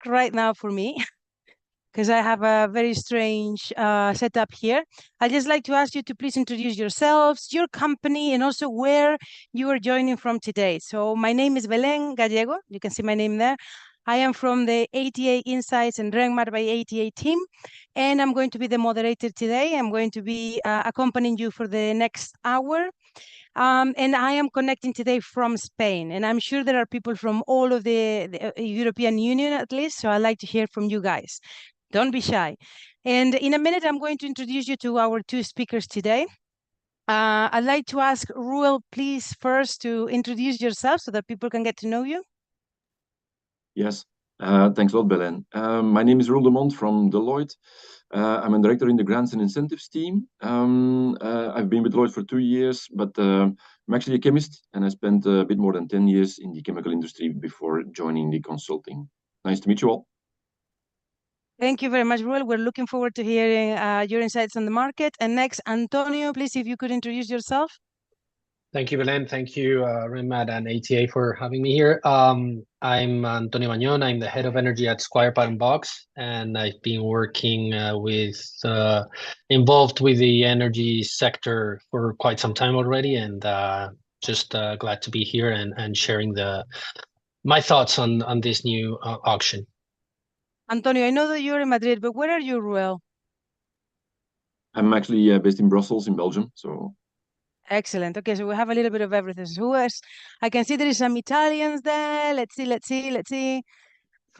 right now for me because I have a very strange setup here. I'd just like to ask you to please introduce yourselves, your company, and also where you are joining from today. So my name is Belén Gallego. You can see my name there. I am from the ATA Insights and Renmar by ATA team, and I'm going to be the moderator today. I'm going to be accompanying you for the next hour. And I am connecting today from Spain, and I'm sure there are people from all of the European Union at least, so I'd like to hear from you guys. Don't be shy. And in a minute, I'm going to introduce you to our two speakers today. I'd like to ask Roel, please, first to introduce yourself so that people can get to know you. Yes, thanks a lot, Belén. My name is Roel De Mondt from Deloitte. I'm a director in the grants and incentives team. I've been with Deloitte for 2 years, but I'm actually a chemist, and I spent a bit more than 10 years in the chemical industry before joining the consulting. Nice to meet you all. Thank you very much, Roel. We're looking forward to hearing your insights on the market. And next, Antonio, please, if you could introduce yourself. Thank you, Belén. Thank you, Renmar and ATA for having me here. I'm Antonio Bañón. I'm the head of energy at Squire Patton Boggs, and I've been working involved with the energy sector for quite some time already, and just glad to be here and sharing my thoughts on this new auction. Antonio, I know that you're in Madrid, but where are you, Roel? I'm actually based in Brussels, in Belgium. So excellent. Okay, so we have a little bit of everything. So who else? I can see there is some Italians there. Let's see.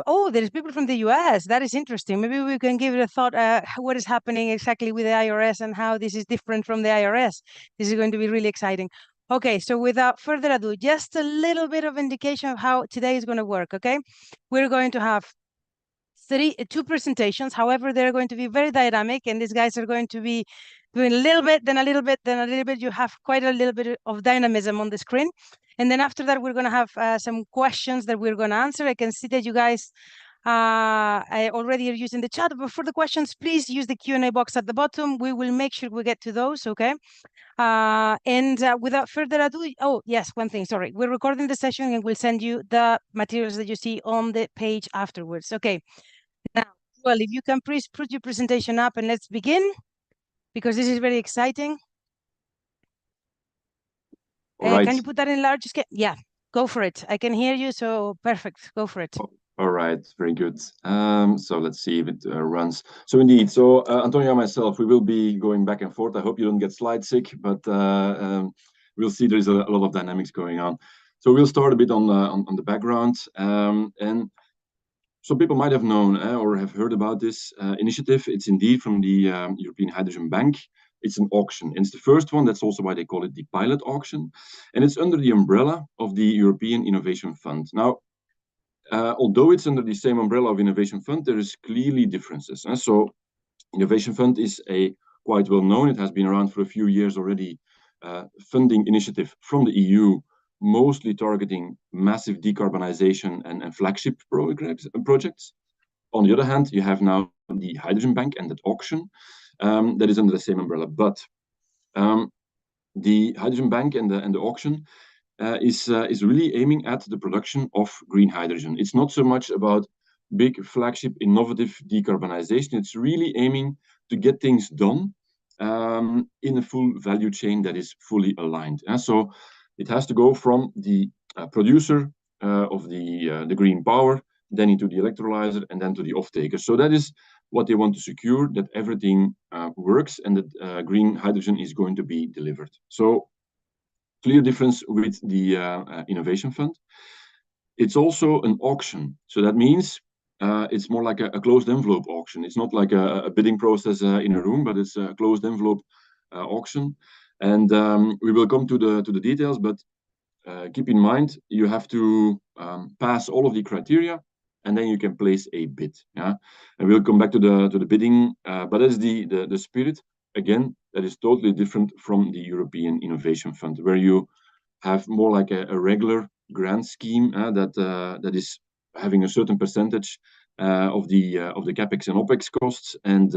Oh, there's people from the US. That is interesting. Maybe we can give it a thought. What is happening exactly with the IRS and how this is different from the IRS. This is going to be really exciting. Okay, so without further ado, just a little bit of indication of how today is going to work. Okay, we're going to have two presentations. However, they're going to be very dynamic, and these guys are going to be doing a little bit, then a little bit, then a little bit. You have quite a little bit of dynamism on the screen. And then after that, we're going to have some questions that we're going to answer. I can see that you guys already are using the chat, but for the questions, please use the Q&A box at the bottom. We will make sure we get to those, okay? Without further ado, oh, yes, one thing, sorry. We're recording the session and we'll send you the materials that you see on the page afterwards. Okay. Now, well, if you can please put your presentation up and let's begin, because this is very exciting. right. Can you put that in large scale? Yeah, go for it. I can hear you, so perfect. Go for it. All right, very good. So let's see if it runs. So indeed, Antonio and myself, we will be going back and forth. I hope you don't get slide sick, but we'll see there's a lot of dynamics going on. So we'll start a bit on the background. And some people might have known or have heard about this initiative. It's indeed from the European Hydrogen Bank. It's an auction. And it's the first one. That's also why they call it the pilot auction. And it's under the umbrella of the European Innovation Fund. Now, although it's under the same umbrella of Innovation Fund, there is clearly differences. So Innovation Fund is quite well known. It has been around for a few years already, funding initiative from the EU, mostly targeting massive decarbonization and flagship projects. On the other hand, you have now the Hydrogen Bank and that auction that is under the same umbrella. But the Hydrogen Bank and the auction is really aiming at the production of green hydrogen. It's not so much about big flagship innovative decarbonization. It's really aiming to get things done in a full value chain that is fully aligned. So it has to go from the producer of the green power, then into the electrolyzer, and then to the off-taker. So that is what they want to secure, that everything works and that green hydrogen is going to be delivered. So clear difference with the Innovation Fund. It's also an auction. So that means it's more like a closed envelope auction. It's not like a bidding process in a room, but it's a closed envelope auction. And we will come to the details, but keep in mind, you have to pass all of the criteria, and then you can place a bid. Yeah, and we'll come back to the bidding, but that's the spirit. Again, that is totally different from the European Innovation Fund, where you have more like a regular grant scheme that is having a certain percentage of the capex and opex costs, and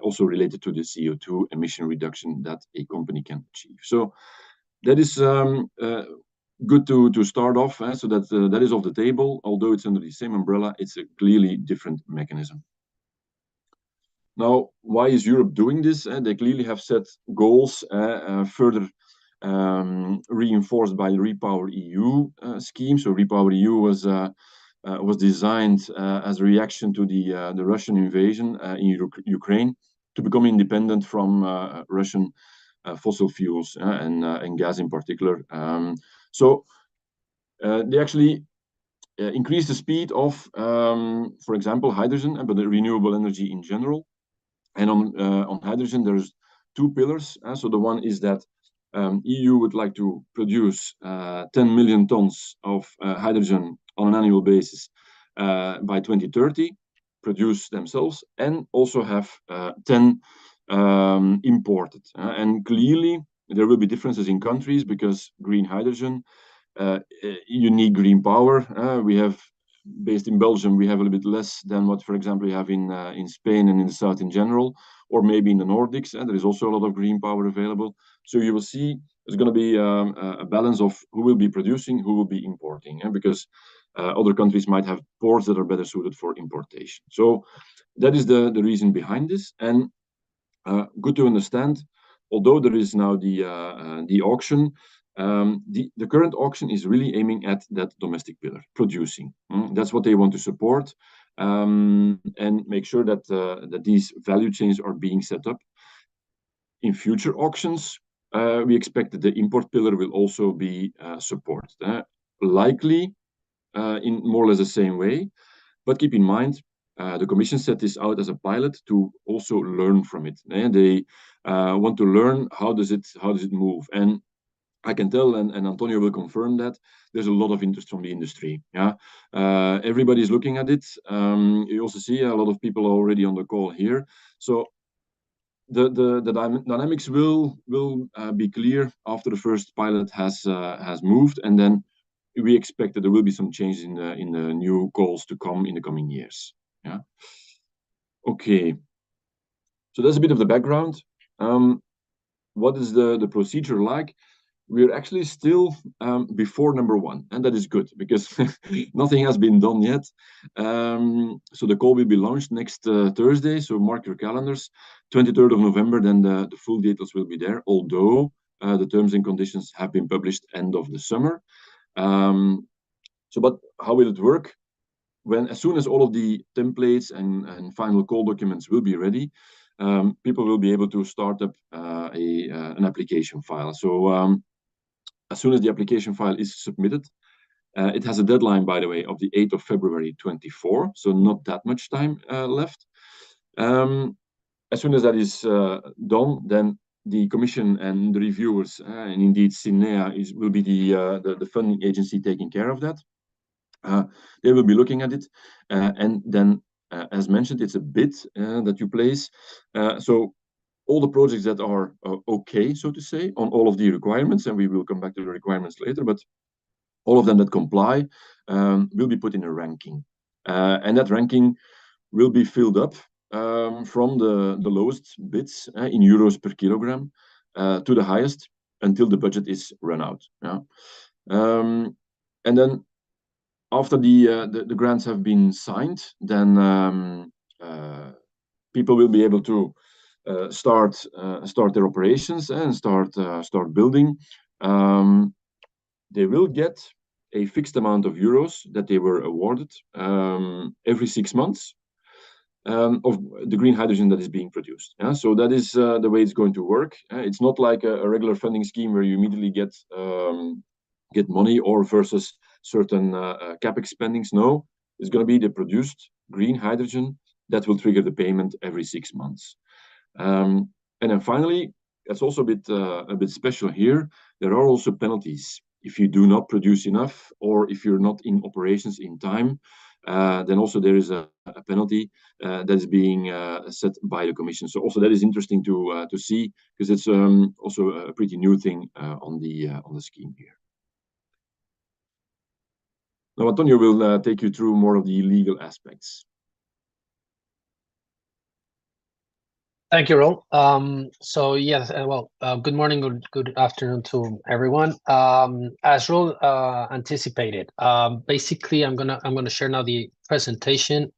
also related to the CO2 emission reduction that a company can achieve. So that is good to start off, so that that is off the table. Although it's under the same umbrella, it's a clearly different mechanism. Now, why is Europe doing this? They clearly have set goals, further reinforced by the Repower EU scheme. So Repower EU was designed as a reaction to the Russian invasion in Ukraine, to become independent from Russian fossil fuels and gas in particular. So they actually increase the speed of, for example, hydrogen, but the renewable energy in general. And on hydrogen, there's two pillars. So the one is that EU would like to produce 10 million tons of hydrogen on an annual basis by 2030, produce themselves, and also have 10 imported. And clearly, there will be differences in countries, because green hydrogen, you need green power. We have, based in Belgium, we have a little bit less than what, for example, we have in Spain and in the south in general, or maybe in the Nordics. There is also a lot of green power available. So you will see there's going to be a balance of who will be producing, who will be importing, because other countries might have ports that are better suited for importation. So that is the reason behind this. And good to understand, although there is now the auction, the current auction is really aiming at that domestic pillar, producing. That's what they want to support, and make sure that these value chains are being set up. In future auctions, we expect that the import pillar will also be supported, likely in more or less the same way. But keep in mind, the Commission set this out as a pilot to also learn from it. They want to learn how does it move. And I can tell, and Antonio will confirm that, there's a lot of interest from the industry. Everybody's looking at it. You also see a lot of people already on the call here. So the dynamics will be clear after the first pilot has moved, and then we expect that there will be some changes in the new goals to come in the coming years. Okay. So that's a bit of the background. What is the procedure like? We're actually still before number one, and that is good, because nothing has been done yet. So the call will be launched next Thursday, so mark your calendars, 23rd of November, then the full details will be there, although the terms and conditions have been published end of the summer. But how will it work? As soon as all of the templates and final call documents will be ready, people will be able to start up an application file. So as soon as the application file is submitted, it has a deadline, by the way, of the 8th of February 24, so not that much time left. As soon as that is done, then the Commission and the reviewers, and indeed CINEA will be the funding agency taking care of that. They will be looking at it, and then, as mentioned, it's a bid that you place. So all the projects that are okay, so to say, on all of the requirements, and we will come back to the requirements later, but all of them that comply will be put in a ranking. And that ranking will be filled up from the lowest bids in euros per kilogram to the highest until the budget is run out. And then after the grants have been signed, then people will be able to start their operations and start building. They will get a fixed amount of euros that they were awarded every 6 months of the green hydrogen that is being produced. So that is the way it's going to work. It's not like a regular funding scheme where you immediately get money, or versus certain capex spendings. No, it's going to be the produced green hydrogen that will trigger the payment every 6 months. And then finally, that's also a bit special here. There are also penalties if you do not produce enough, or if you're not in operations in time. Then also there is a penalty that is being set by the Commission. So also that is interesting to see, because it's also a pretty new thing on the scheme here. Now, Antonio will take you through more of the legal aspects. Thank you, Roel. So yes, good morning, good afternoon to everyone. As Roel anticipated, basically, I'm gonna share now the presentation.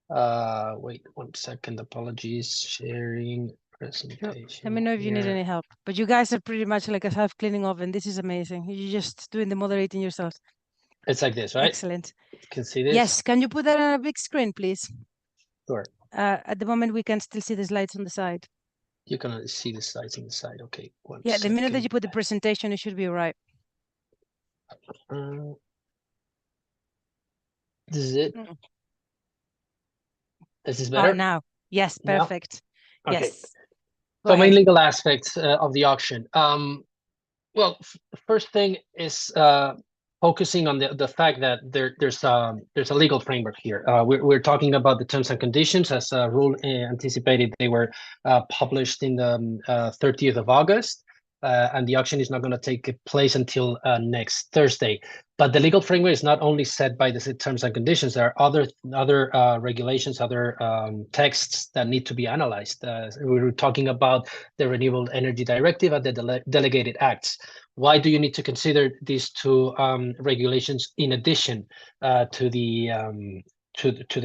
Wait 1 second. Apologies. Sharing presentation. Let me know if you need any help. But you guys are pretty much like a self-cleaning oven. This is amazing. You're just doing the moderating yourselves. It's like this, right? Excellent. You can see this? Yes. Can you put that on a big screen, please? Sure. At the moment, we can still see the slides on the side. You can see the slides on the side. Okay. Yeah, the minute that you put the presentation, it should be all right. This is it. This is better? Now. Yes, perfect. Now? Okay. Yes. So main legal aspects of the auction. Well, first thing is focusing on the fact that there's a legal framework here. We're talking about the terms and conditions. As Roel anticipated, they were published in the 30th of August. And the auction is not going to take place until next Thursday. But the legal framework is not only set by the terms and conditions. There are other regulations, other texts that need to be analyzed. We were talking about the Renewable Energy Directive and the delegated acts. Why do you need to consider these two regulations in addition to the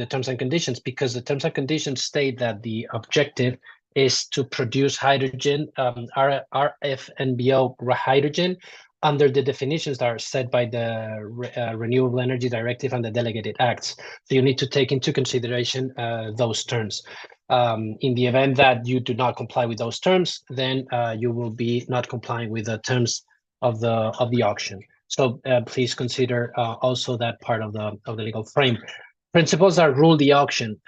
terms and conditions? Because the terms and conditions state that the objective is to produce hydrogen, RFNBO hydrogen, under the definitions that are set by the Renewable Energy Directive and the delegated acts. So you need to take into consideration those terms. In the event that you do not comply with those terms, then you will be not complying with the terms of the auction. So please consider also that part of the legal frame. Principles are rule the auction.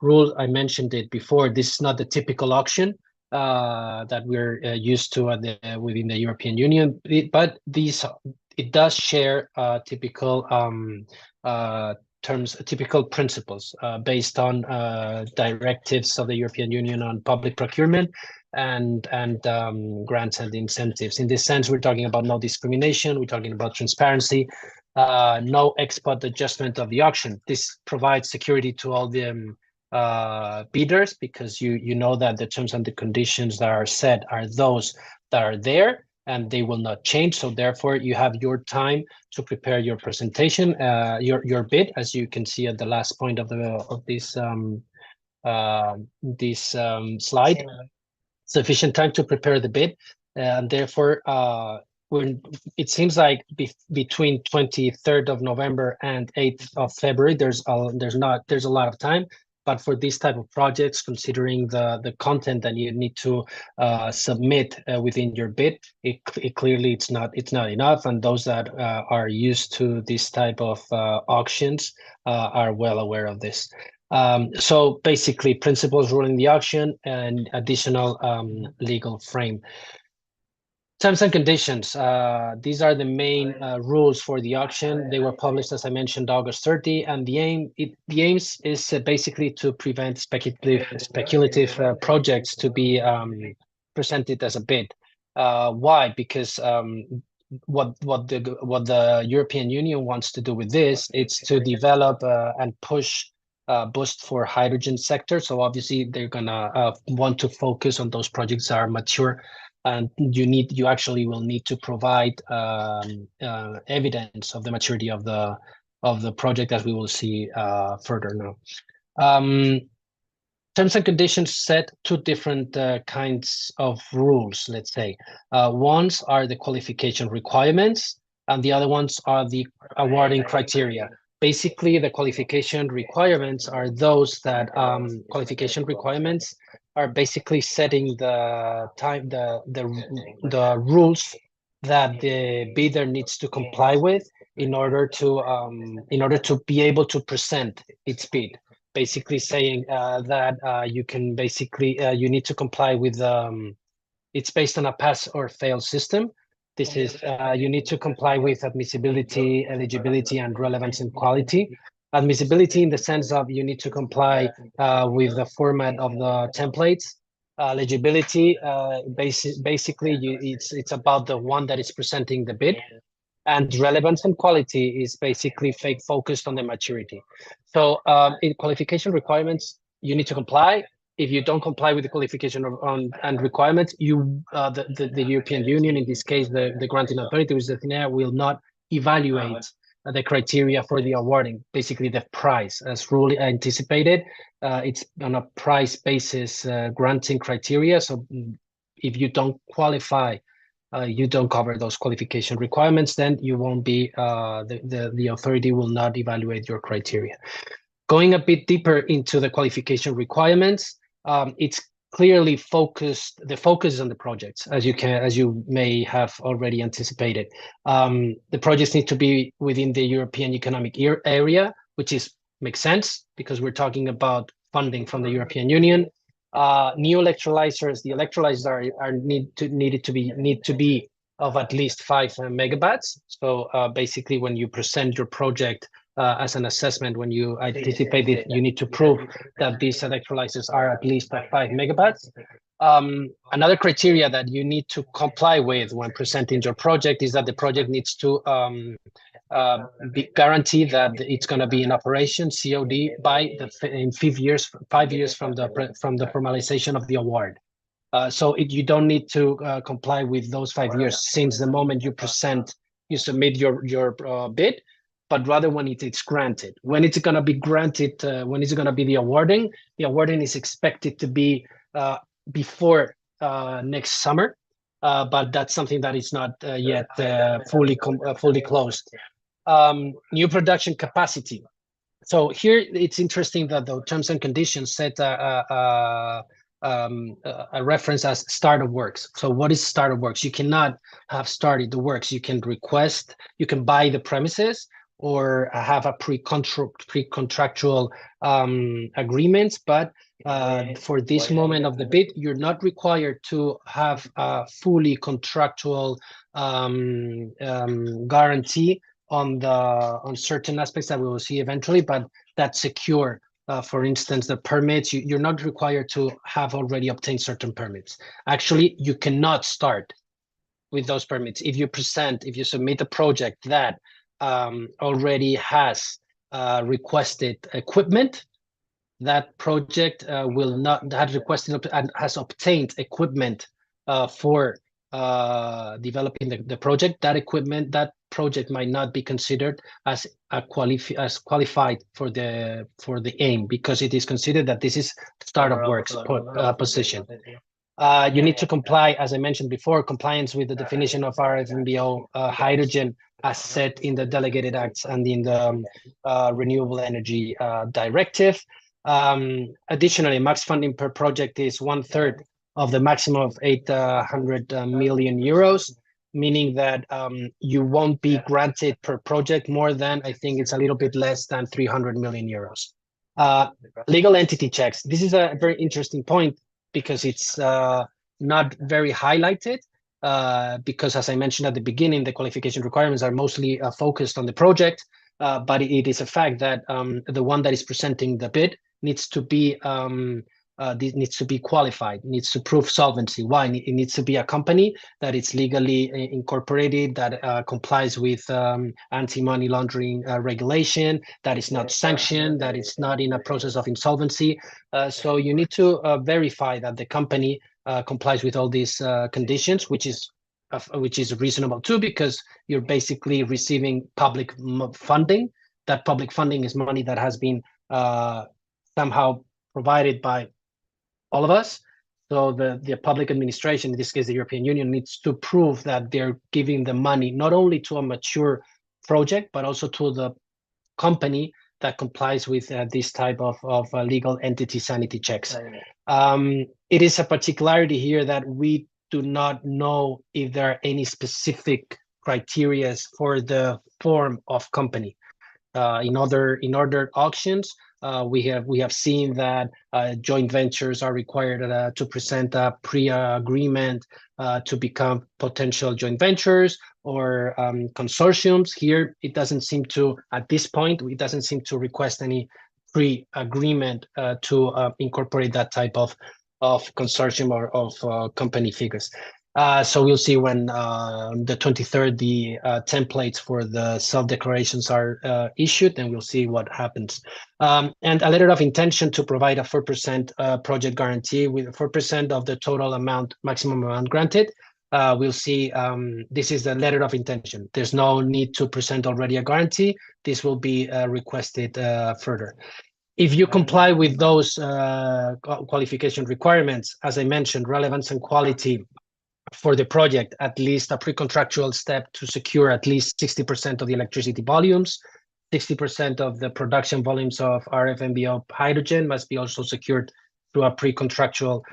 Rule, I mentioned it before, this is not the typical auction that we're used to within the European Union, but it does share typical terms, typical principles based on directives of the European Union on public procurement and grants and incentives. In this sense, we're talking about no discrimination, we're talking about transparency, no ex post adjustment of the auction. This provides security to all the bidders, because you know that the terms and the conditions that are set are those that are there and they will not change. So therefore you have your time to prepare your presentation, your bid, as you can see at the last point of this slide. Sufficient time to prepare the bid, and therefore it seems like between 23rd of November and 8th of February, there's a lot of time. But for these type of projects, considering the content that you need to submit within your bid, it clearly it's not enough. And those that are used to this type of auctions are well aware of this. So basically, principles ruling the auction and additional legal frame. Terms and conditions. These are the main rules for the auction. They were published, as I mentioned, August 30, and the aim is basically to prevent speculative projects to be presented as a bid. Why? Because what the European Union wants to do with this, it's to develop and push boost for hydrogen sector. So obviously they're gonna want to focus on those projects that are mature. And you actually will need to provide evidence of the maturity of the project, as we will see further now. Terms and conditions set two different kinds of rules, let's say. Ones are the qualification requirements, and the other ones are the awarding criteria. Basically, the qualification requirements are those that qualification requirements are basically setting the time, the rules that the bidder needs to comply with in order to be able to present its bid. Basically saying that you can basically you need to comply with it's based on a pass or fail system. This is you need to comply with admissibility, eligibility, and relevance and quality. Admissibility in the sense of you need to comply with the format of the templates. Eligibility, basically, it's about the one that is presenting the bid. And relevance and quality is basically focused on the maturity. So in qualification requirements, you need to comply. if you don't comply with the qualification and requirements, the European Union, in this case, the granting authority, which is the FINEA, will not evaluate the criteria for the awarding, basically the price, as Roel anticipated. It's on a price basis granting criteria. So if you don't qualify, you don't cover those qualification requirements, then you won't be, the authority will not evaluate your criteria. Going a bit deeper into the qualification requirements, it's clearly focused. The focus is on the projects, as you may have already anticipated. The projects need to be within the European Economic Area, which makes sense because we're talking about funding from the European Union. New electrolyzers, the electrolyzers need to be of at least 5 megawatts. So basically, when you present your project as an assessment, when you anticipate it, you need to prove that these electrolyzers are at least 5 megawatts. Another criteria that you need to comply with when presenting your project is that the project needs to guarantee that it's going to be in operation, COD, in 5 years from the formalization of the award. So you don't need to comply with those 5 years since the moment you submit your bid, but rather when it's granted. When it's going to be granted, when it's going to be the awarding is expected to be before next summer, but that's something that is not yet fully closed. New production capacity. So here it's interesting that the terms and conditions set a reference as start of works. So what is start of works? You cannot have started the works. You can request, you can buy the premises or have a pre-contractual agreements, but for this moment of the bid, you're not required to have a fully contractual guarantee on certain aspects that we will see eventually, but that's secure. For instance, the permits, you're not required to have already obtained certain permits. Actually, you cannot start with those permits. If you submit a project that already has requested equipment, that project has obtained equipment for developing the project. That project might not be considered as qualified for the aim, because it is considered that this is start of works position. You need to comply, as I mentioned before, compliance with the definition of RFNBO hydrogen as set in the delegated acts and in the renewable energy directive. Additionally, max funding per project is 1/3 of the maximum of 800 million euros, meaning that you won't be granted per project more than, I think it's a little bit less than 300 million euros. Legal entity checks. This is a very interesting point because it's not very highlighted, because as I mentioned at the beginning, the qualification requirements are mostly focused on the project, but it is a fact that the one that is presenting the bid needs to be qualified, needs to prove solvency. Why? It needs to be a company that is legally incorporated, that complies with anti-money laundering regulation, that is not sanctioned, that is not in a process of insolvency. So you need to verify that the company complies with all these conditions, which is reasonable too, because you're basically receiving public funding. That public funding is money that has been somehow provided by all of us. So the public administration, in this case the European Union, needs to prove that they're giving the money not only to a mature project, but also to the company that complies with this type of legal entity sanity checks. It is a particularity here that we do not know if there are any specific criteria for the form of company. In other auctions, we have seen that joint ventures are required to present a pre-agreement to become potential joint ventures or consortiums. Here, it doesn't seem to, at this point, it doesn't seem to request any pre-agreement to incorporate that type of consortium or of company figures. So we'll see when the 23rd, the templates for the self-declarations are issued, and we'll see what happens. And a letter of intention to provide a 4% project guarantee with 4% of the total amount, maximum amount granted. We'll see, this is the letter of intention. There's no need to present already a guarantee. This will be requested further. If you comply with those qualification requirements, as I mentioned, relevance and quality for the project, at least a pre-contractual step to secure at least 60% of the electricity volumes, 60% of the production volumes of RFNBO hydrogen must be also secured through a pre-contractual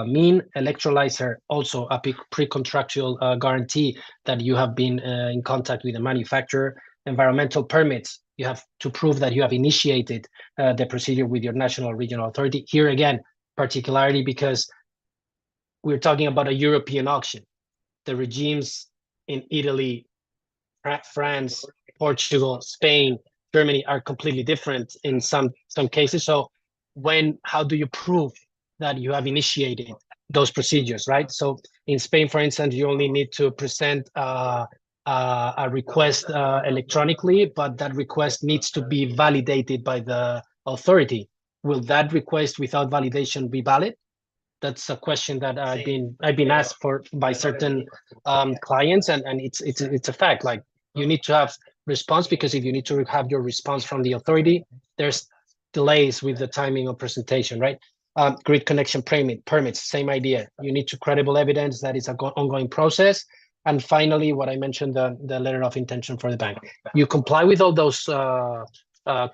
mean. Electrolyzer, also a pre-contractual guarantee that you have been in contact with the manufacturer. Environmental permits, you have to prove that you have initiated the procedure with your national regional authority. Here again, particularly because we're talking about a European auction. The regimes in Italy, France, Portugal, Spain, Germany are completely different in some cases. So how do you prove that you have initiated those procedures, right? So in Spain, for instance, you only need to present a request electronically, but that request needs to be validated by the authority. Will that request without validation be valid? That's a question that I've been asked for by certain clients, and it's a fact. Like, you need to have response, because if you need to have your response from the authority, there's delays with the timing of presentation, right? Grid connection permits, same idea. You need to credible evidence that it's an ongoing process. And finally, what I mentioned, the letter of intention for the bank. You comply with all those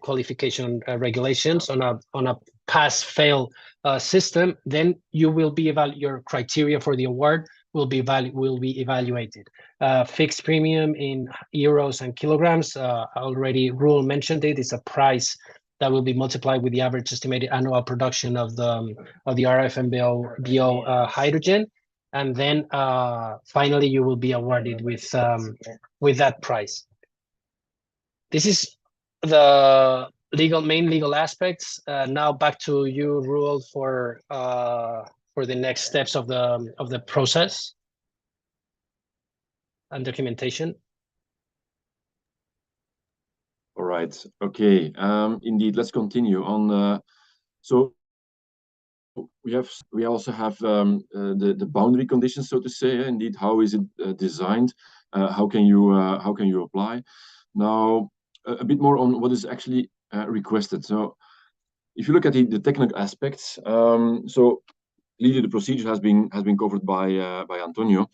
qualification regulations on a pass-fail system, then you will be your criteria for the award will be evaluated. Fixed premium in euros and kilograms. Already Roel mentioned it. It's a price that will be multiplied with the average estimated annual production of the RFNBO hydrogen, and then finally you will be awarded with that price. This is the main legal aspects. Now back to you, Roel, for the next steps of the process and documentation. All right. Okay. Indeed. Let's continue on. So we also have the boundary conditions, so to say. Indeed, how is it designed? How can you apply? Now, a bit more on what is actually requested. So if you look at the technical aspects, so clearly the procedure has been covered by Antonio.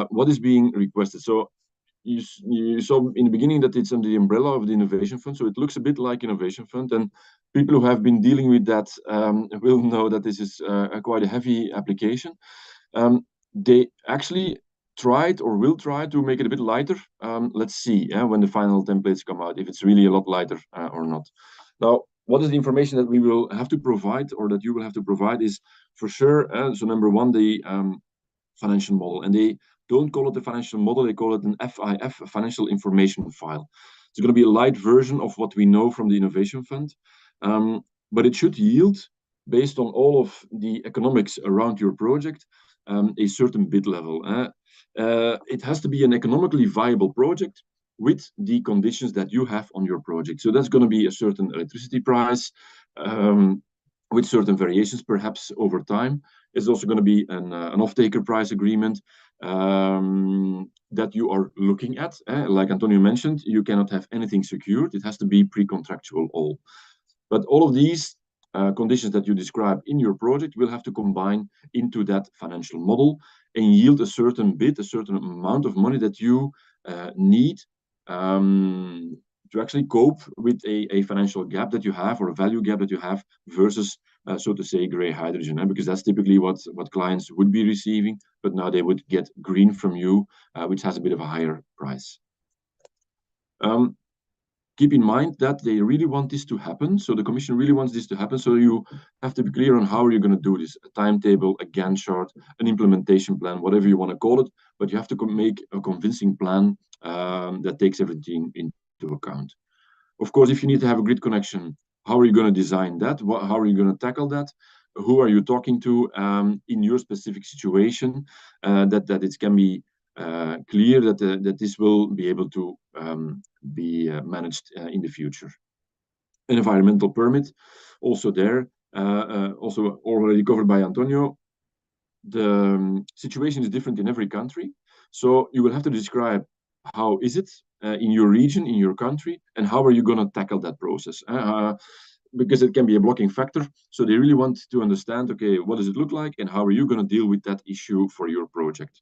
What is being requested? So you saw in the beginning that it's under the umbrella of the Innovation Fund, so it looks a bit like Innovation Fund, and people who have been dealing with that will know that this is quite a heavy application. They actually tried or will try to make it a bit lighter. Let's see when the final templates come out, if it's really a lot lighter or not. Now, what is the information that we will have to provide, or that you will have to provide, is for sure, so number one, the financial model. And they don't call it the financial model, they call it an FIF, a financial information file. It's going to be a light version of what we know from the Innovation Fund, but it should yield, based on all of the economics around your project, a certain bid level. It has to be an economically viable project with the conditions that you have on your project. So that's going to be a certain electricity price, with certain variations perhaps over time. It's also going to be an off-taker price agreement that you are looking at. Like Antonio mentioned, you cannot have anything secured. It has to be pre-contractual all. But all of these conditions that you describe in your project will have to combine into that financial model and yield a certain bid, a certain amount of money that you need to actually cope with a financial gap that you have, or a value gap that you have, versus, so to say, gray hydrogen, because that's typically what clients would be receiving, but now they would get green from you, which has a bit of a higher price. Keep in mind that they really want this to happen. So the Commission really wants this to happen. So you have to be clear on how you're going to do this: a timetable, a Gantt chart, an implementation plan, whatever you want to call it. But you have to make a convincing plan that takes everything into account. Of course, if you need to have a grid connection, how are you going to design that? How are you going to tackle that? who are you talking to in your specific situation, that it can be clear that this will be able to be managed in the future. An environmental permit, also there, also already covered by Antonio. The situation is different in every country, so you will have to describe how is it in your region, in your country, and how are you going to tackle that process, because it can be a blocking factor. So they really want to understand, okay, what does it look like and how are you going to deal with that issue for your project.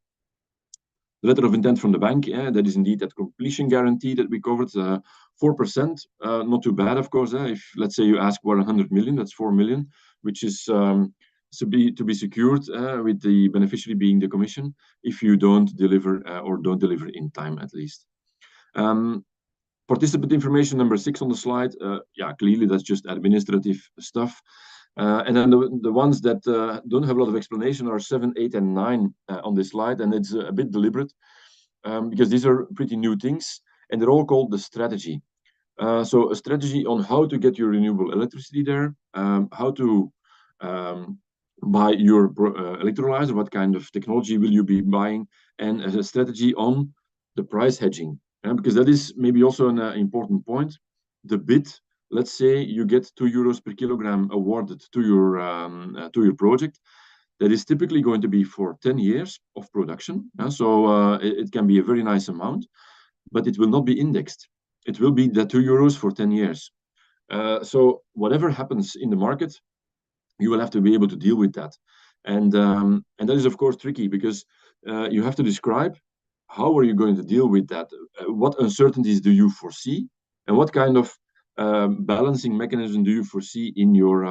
Letter of intent from the bank, that is indeed that completion guarantee that we covered, 4%, not too bad, of course. If, let's say, you ask for 100 million, that's 4 million, which is to be secured with the beneficiary being the commission if you don't deliver or don't deliver in time, at least. Participant information number 6 on the slide, yeah, clearly that's just administrative stuff. And then the ones that don't have a lot of explanation are 7, 8, and 9 on this slide, and it's a bit deliberate because these are pretty new things, and they're all called the strategy. So a strategy on how to get your renewable electricity there, how to buy your electrolyzer, what kind of technology will you be buying, and a strategy on the price hedging, because that is maybe also an important point. The bid, let's say you get €2 per kilogram awarded to your project, that is typically going to be for 10 years of production. So it can be a very nice amount, but it will not be indexed. It will be the €2 for 10 years. So whatever happens in the market, you will have to be able to deal with that. And that is, of course, tricky because you have to describe how are you going to deal with that? What uncertainties do you foresee? And what kind of balancing mechanism do you foresee in your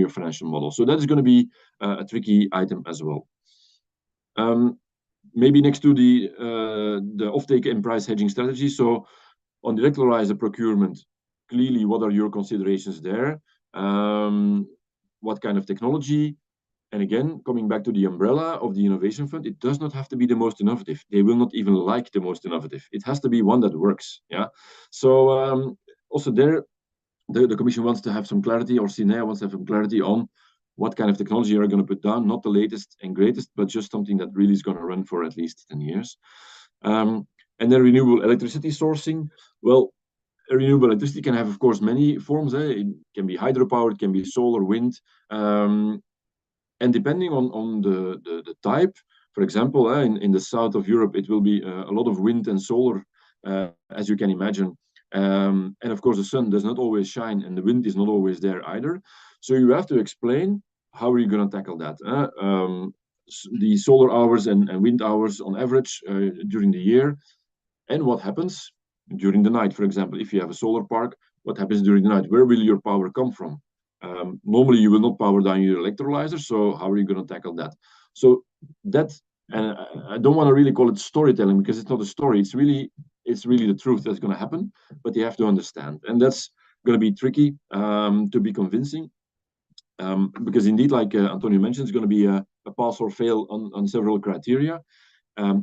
financial model? So that is going to be a tricky item as well. Maybe next to the offtake and price hedging strategy. So on the electrolyzer procurement, clearly, what are your considerations there? What kind of technology? And again, coming back to the umbrella of the innovation fund, it does not have to be the most innovative. They will not even like the most innovative. It has to be one that works. Yeah. So also there, the Commission wants to have some clarity, or CINEA wants to have some clarity on what kind of technology you're going to put down, not the latest and greatest, but just something that really is going to run for at least 10 years. And then renewable electricity sourcing. Well, renewable electricity can have, of course, many forms. It can be hydropower, it can be solar, wind. And depending on the type, for example, in the south of Europe, it will be a lot of wind and solar, as you can imagine. And of course, the sun does not always shine and the wind is not always there either. So you have to explain how are you going to tackle that. The solar hours and wind hours on average during the year, and what happens during the night. For example, if you have a solar park, what happens during the night? Where will your power come from? Normally, you will not power down your electrolyzer, so how are you going to tackle that? So that, and I don't want to really call it storytelling because it's not a story. It's really the truth that's going to happen, but you have to understand, and that's going to be tricky to be convincing, because indeed, like Antonio mentioned, it's going to be a pass or fail on several criteria.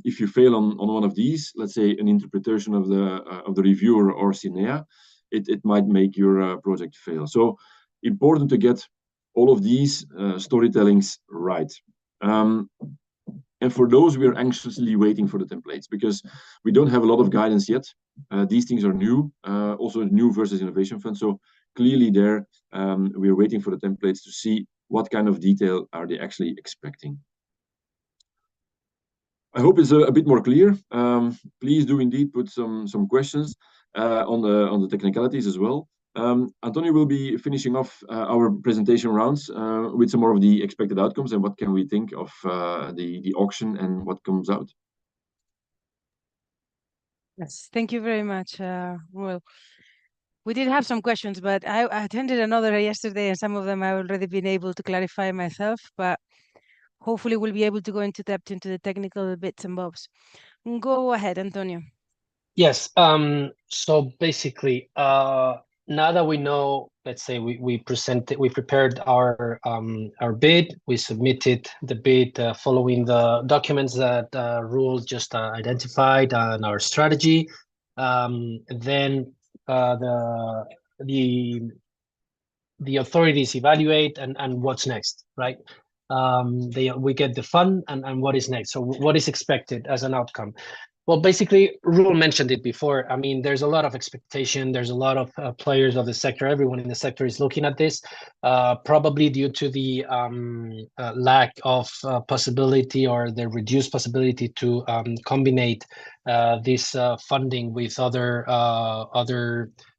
If you fail on one of these, let's say an interpretation of the reviewer or CINEA, it might make your project fail. So important to get all of these storytellings right. And for those, we are anxiously waiting for the templates because we don't have a lot of guidance yet. These things are new, also new versus innovation fund. So clearly there, we are waiting for the templates to see what kind of detail are they actually expecting. I hope it's a bit more clear. Please do indeed put some questions on the technicalities as well. Antonio will be finishing off our presentation rounds with some more of the expected outcomes and what can we think of the auction and what comes out. Yes, thank you very much, Roel. We did have some questions, but I attended another yesterday, and some of them I've already been able to clarify myself, but hopefully we'll be able to go into depth into the technical bits and bobs. Go ahead, Antonio. Yes. So basically, now that we know, let's say we prepared our bid, we submitted the bid following the documents that Roel just identified and our strategy. Then the the authorities evaluate and what's next, right? We get the fund and what is next. So what is expected as an outcome? Well, basically, Roel mentioned it before. I mean, there's a lot of expectation. There's a lot of players of the sector. Everyone in the sector is looking at this, probably due to the lack of possibility or the reduced possibility to combine this funding with other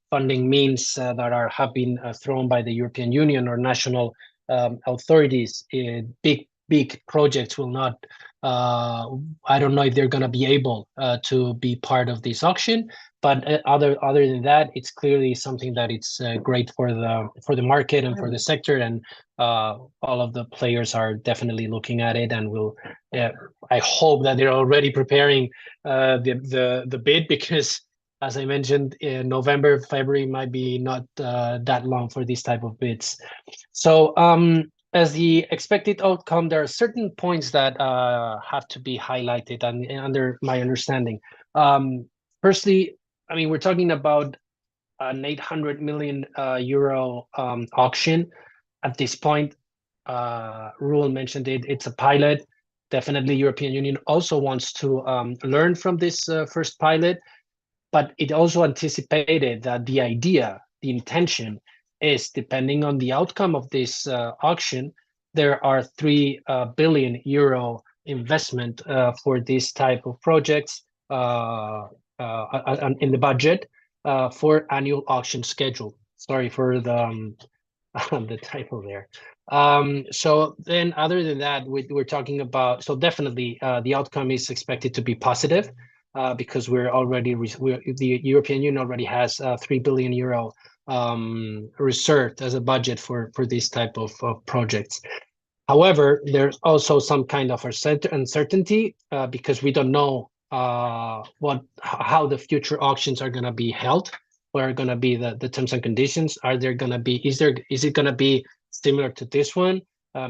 funding means that have been thrown by the European Union or national authorities. Big projects will not. I don't know if they're going to be able to be part of this auction, but other than that, it's clearly something that it's great for the market and for the sector, and all of the players are definitely looking at it, and will. I hope that they're already preparing the bid, because, as I mentioned, November, February might be not that long for these type of bids. So. As the expected outcome, there are certain points that have to be highlighted and under my understanding. Firstly, I mean, we're talking about an 800 million euro auction. At this point, Roel mentioned it, it's a pilot. Definitely European Union also wants to learn from this first pilot, but it also anticipated that the intention is, depending on the outcome of this auction, there are 3 billion euro investment for this type of projects in the budget for annual auction schedule. Sorry for the typo there. So then, other than that, we're talking about, so definitely the outcome is expected to be positive. Because the European Union already has 3 billion euro reserved as a budget for this type of projects. However, there's also some kind of uncertainty because we don't know how the future auctions are going to be held. What are going to be the terms and conditions? Are there going to be? Is it going to be similar to this one?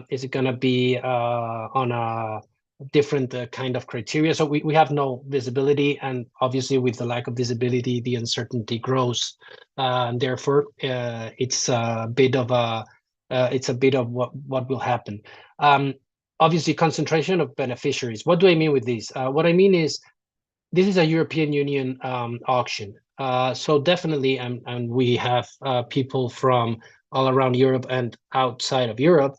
Is it going to be on a different kind of criteria? So we have no visibility, and obviously with the lack of visibility, the uncertainty grows. And therefore, it's a bit of what will happen. Obviously, concentration of beneficiaries. What do I mean with this? What I mean is, this is a European Union auction. So definitely, and we have people from all around Europe and outside of Europe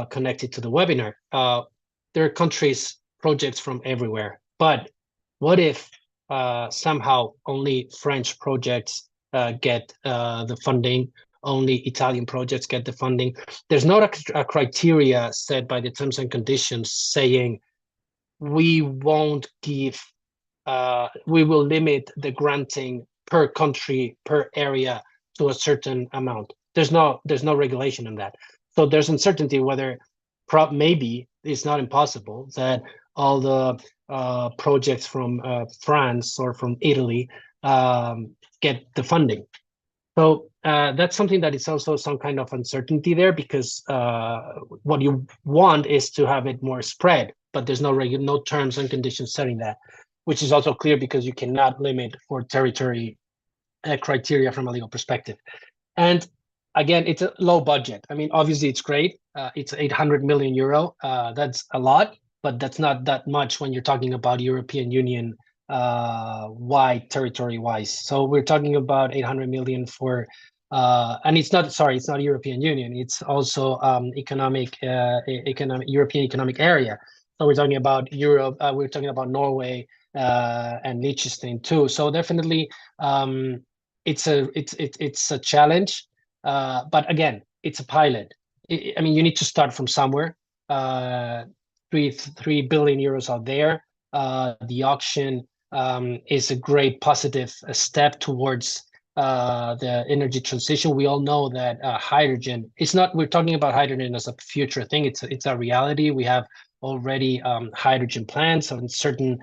connected to the webinar. There are countries, projects from everywhere. But what if somehow only French projects get the funding, only Italian projects get the funding? There's not a criteria set by the terms and conditions saying we won't give, we will limit the granting per country, per area to a certain amount. There's no regulation on that. So there's uncertainty whether maybe it's not impossible that all the projects from France or from Italy get the funding. So that's something that is also some kind of uncertainty there, because what you want is to have it more spread, but there's no terms and conditions setting that, which is also clear because you cannot limit for territory criteria from a legal perspective. And again, it's a low budget. I mean, obviously it's great. It's 800 million euro. That's a lot, but that's not that much when you're talking about European Union wide, territory-wise. So we're talking about 800 million for, and it's not European Union. It's also European Economic Area. So we're talking about Europe. We're talking about Norway and Liechtenstein too. So definitely, it's a challenge. But again, it's a pilot. I mean, you need to start from somewhere. 3 billion euros out there. The auction is a great positive step towards the energy transition. We all know that hydrogen, we're talking about hydrogen as a future thing. It's a reality. We have already hydrogen plants and certain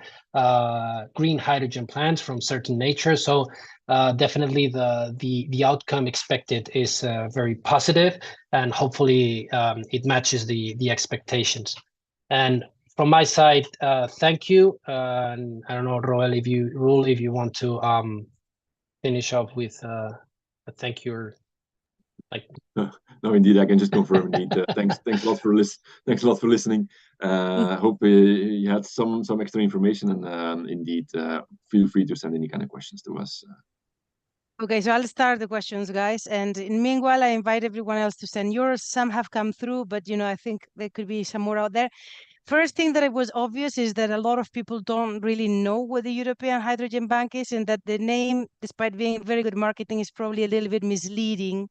green hydrogen plants from certain nature. So definitely the outcome expected is very positive, and hopefully it matches the expectations. And from my side, thank you. And I don't know, Roel, if you want to finish up with a thank you. No, indeed, I can just confirm. Indeed, thanks a lot for listening. I hope you had some extra information, and indeed, feel free to send any kind of questions to us. Okay, so I'll start the questions, guys. And meanwhile, I invite everyone else to send yours. Some have come through, but I think there could be some more out there. First thing that it was obvious is that a lot of people don't really know what the European Hydrogen Bank is, and that the name, despite being very good marketing, is probably a little bit misleading.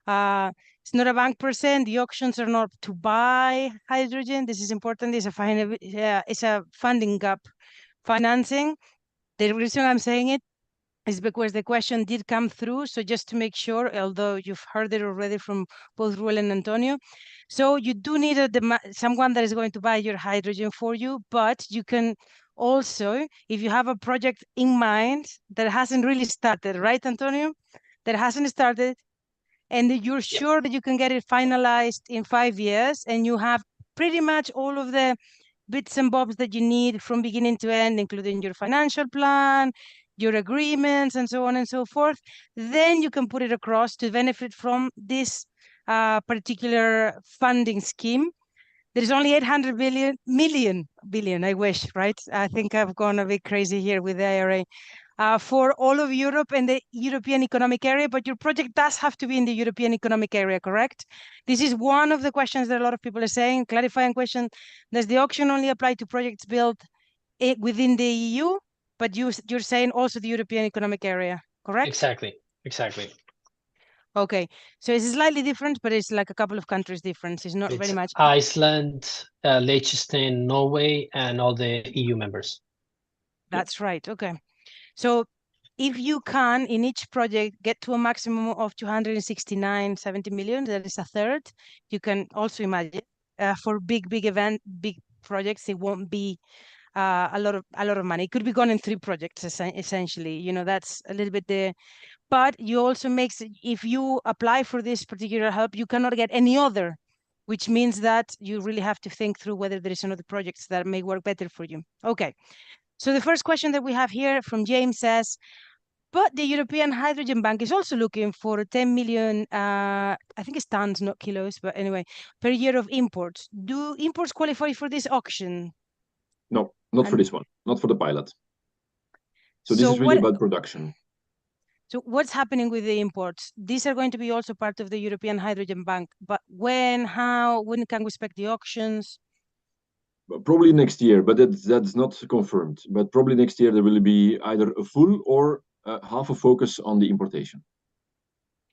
It's not a bank per se, and the auctions are not to buy hydrogen. This is important. It's a funding gap financing. The reason I'm saying it is because the question did come through. So just to make sure, although you've heard it already from both Roel and Antonio, so you do need someone that is going to buy your hydrogen for you, but you can also, if you have a project in mind that hasn't really started, right, Antonio? That hasn't started, and you're sure that you can get it finalized in 5 years, and you have pretty much all of the bits and bobs that you need from beginning to end, including your financial plan, your agreements, and so on and so forth, then you can put it across to benefit from this particular funding scheme. There's only 800 billion, I wish, right? I think I've gone a bit crazy here with the IRA. For all of Europe and the European Economic Area, but your project does have to be in the European Economic Area, correct? This is one of the questions that a lot of people are saying. Clarifying question: does the auction only apply to projects built within the EU? But you're saying also the European Economic Area, correct? Exactly. Okay, so it's slightly different, but it's like a couple of countries difference. It's not very much. Iceland, Liechtenstein, Norway, and all the EU members. That's right. Okay. So if you can, in each project, get to a maximum of 269.70 million, that is a third. You can also imagine for big projects, it won't be a lot of money. It could be gone in 3 projects, essentially. That's a little bit but you also if you apply for this particular help, you cannot get any other, which means that you really have to think through whether there is another projects that may work better for you. Okay. So the first question that we have here from James says, but the European Hydrogen Bank is also looking for 10 million, I think it's tons, not kilos, but anyway, per year of imports. Do imports qualify for this auction? No, not for this one, not for the pilot. So this is really about production. So what's happening with the imports? These are going to be also part of the European Hydrogen Bank, but when can we expect the auctions? Probably next year, but that's not confirmed. But probably next year there will be either a full or half a focus on the importation.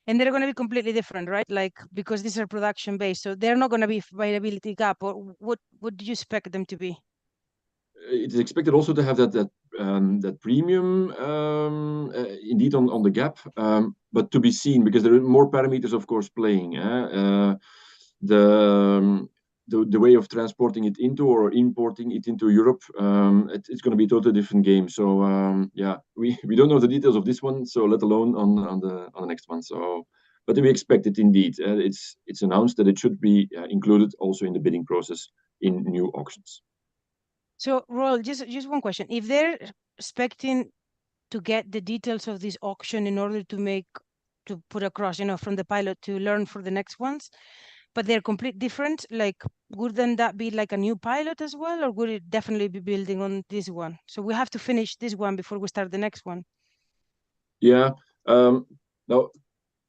And they're going to be completely different, right? Like, because these are production based, so they're not going to be viability gap. Or what do you expect them to be? It is expected also to have that premium indeed on the gap, but to be seen, because there are more parameters, of course, playing. The way of transporting it into or importing it into Europe, it's going to be a totally different game. So yeah, we don't know the details of this one, so let alone on the next one. So, but we expect it indeed. It's announced that it should be included also in the bidding process in new auctions. So, Roel, just one question. If they're expecting to get the details of this auction in order to put across, from the pilot to learn for the next ones, but they're completely different, like, wouldn't that be like a new pilot as well, or would it definitely be building on this one? So we have to finish this one before we start the next one. Yeah. Now,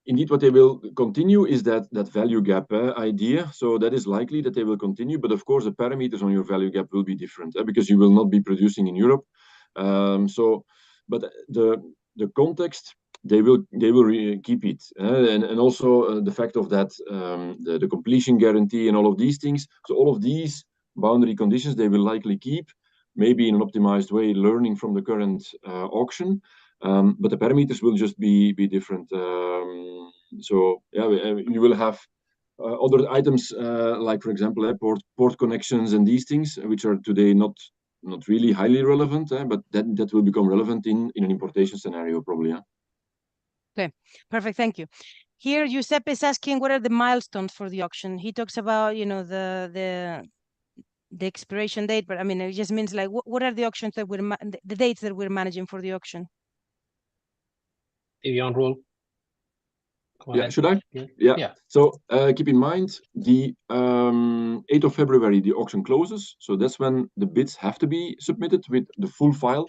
indeed, what they will continue is that value gap idea. So that is likely that they will continue, but of course the parameters on your value gap will be different because you will not be producing in Europe. But the context, they will keep it, and also the fact of that the completion guarantee and all of these things. So all of these boundary conditions they will likely keep, maybe in an optimized way, learning from the current auction. But the parameters will just be different. So yeah, you will have other items like, for example, port connections and these things, which are today not really highly relevant, but that will become relevant in an importation scenario probably. Yeah. Okay, perfect. Thank you. Here, Giuseppe is asking what are the milestones for the auction. He talks about the expiration date, but I mean it just means like what are the auctions that the dates that we're managing for the auction? Beyond Roel. Yeah, should I? Yeah. So keep in mind the 8th of February, the auction closes. So that's when the bids have to be submitted with the full file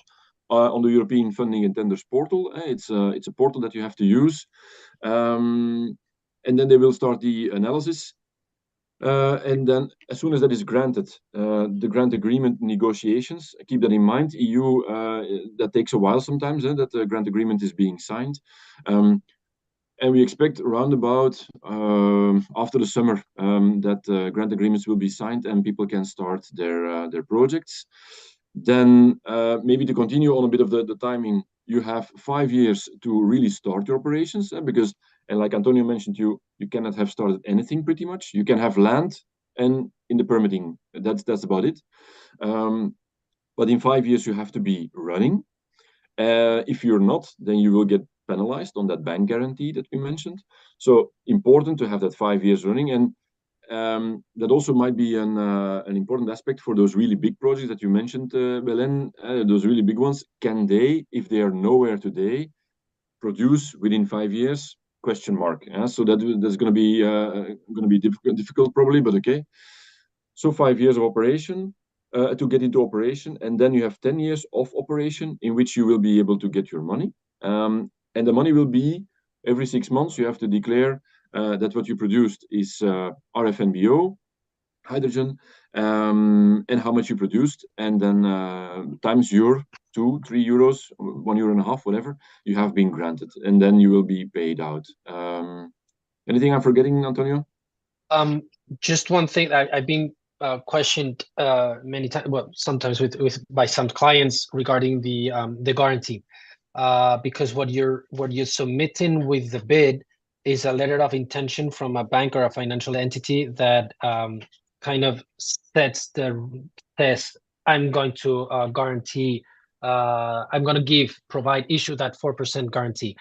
on the European Funding and Tenders portal. It's a portal that you have to use. And then they will start the analysis. And then as soon as that is granted, the grant agreement negotiations, keep that in mind, EU, that takes a while sometimes, that the grant agreement is being signed. And we expect around about after the summer that grant agreements will be signed and people can start their projects. Then maybe to continue on a bit of the timing, you have 5 years to really start your operations because, and like Antonio mentioned, you cannot have started anything pretty much. You can have land and in the permitting, that's about it. But in 5 years you have to be running. If you're not, then you will get penalized on that bank guarantee that we mentioned. So important to have that 5 years running, and that also might be an important aspect for those really big projects that you mentioned, Belen. Those really big ones, can they, if they are nowhere today, produce within 5 years? Question mark. So that's going to be difficult probably, but okay. So 5 years of operation. To get into operation, and then you have 10 years of operation in which you will be able to get your money. And the money will be every 6 months. You have to declare that what you produced is RFNBO, hydrogen, and how much you produced, and then times your 2, 3 euros, €1.50, whatever, you have been granted, and then you will be paid out. Anything I'm forgetting, Antonio? Just one thing. I've been questioned many times, well, sometimes with by some clients regarding the guarantee, because what you're submitting with the bid is a letter of intention from a bank or a financial entity that kind of says I'm going to guarantee, I'm going to provide issue that 4% guarantee,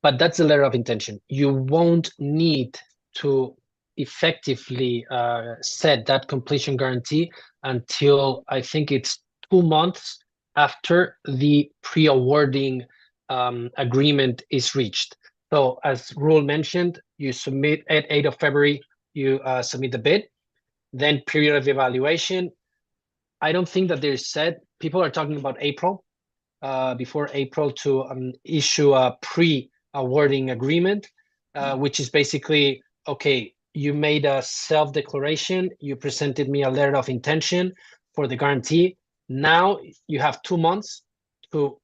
but that's a letter of intention. You won't need to effectively set that completion guarantee until I think it's 2 months after the pre-awarding agreement is reached. So as Roel mentioned, you submit at 8th of February, you submit the bid, then period of evaluation. I don't think that there's set, people are talking about April, before April to issue a pre-awarding agreement, which is basically, okay, you made a self-declaration, you presented me a letter of intention for the guarantee. Now you have 2 months to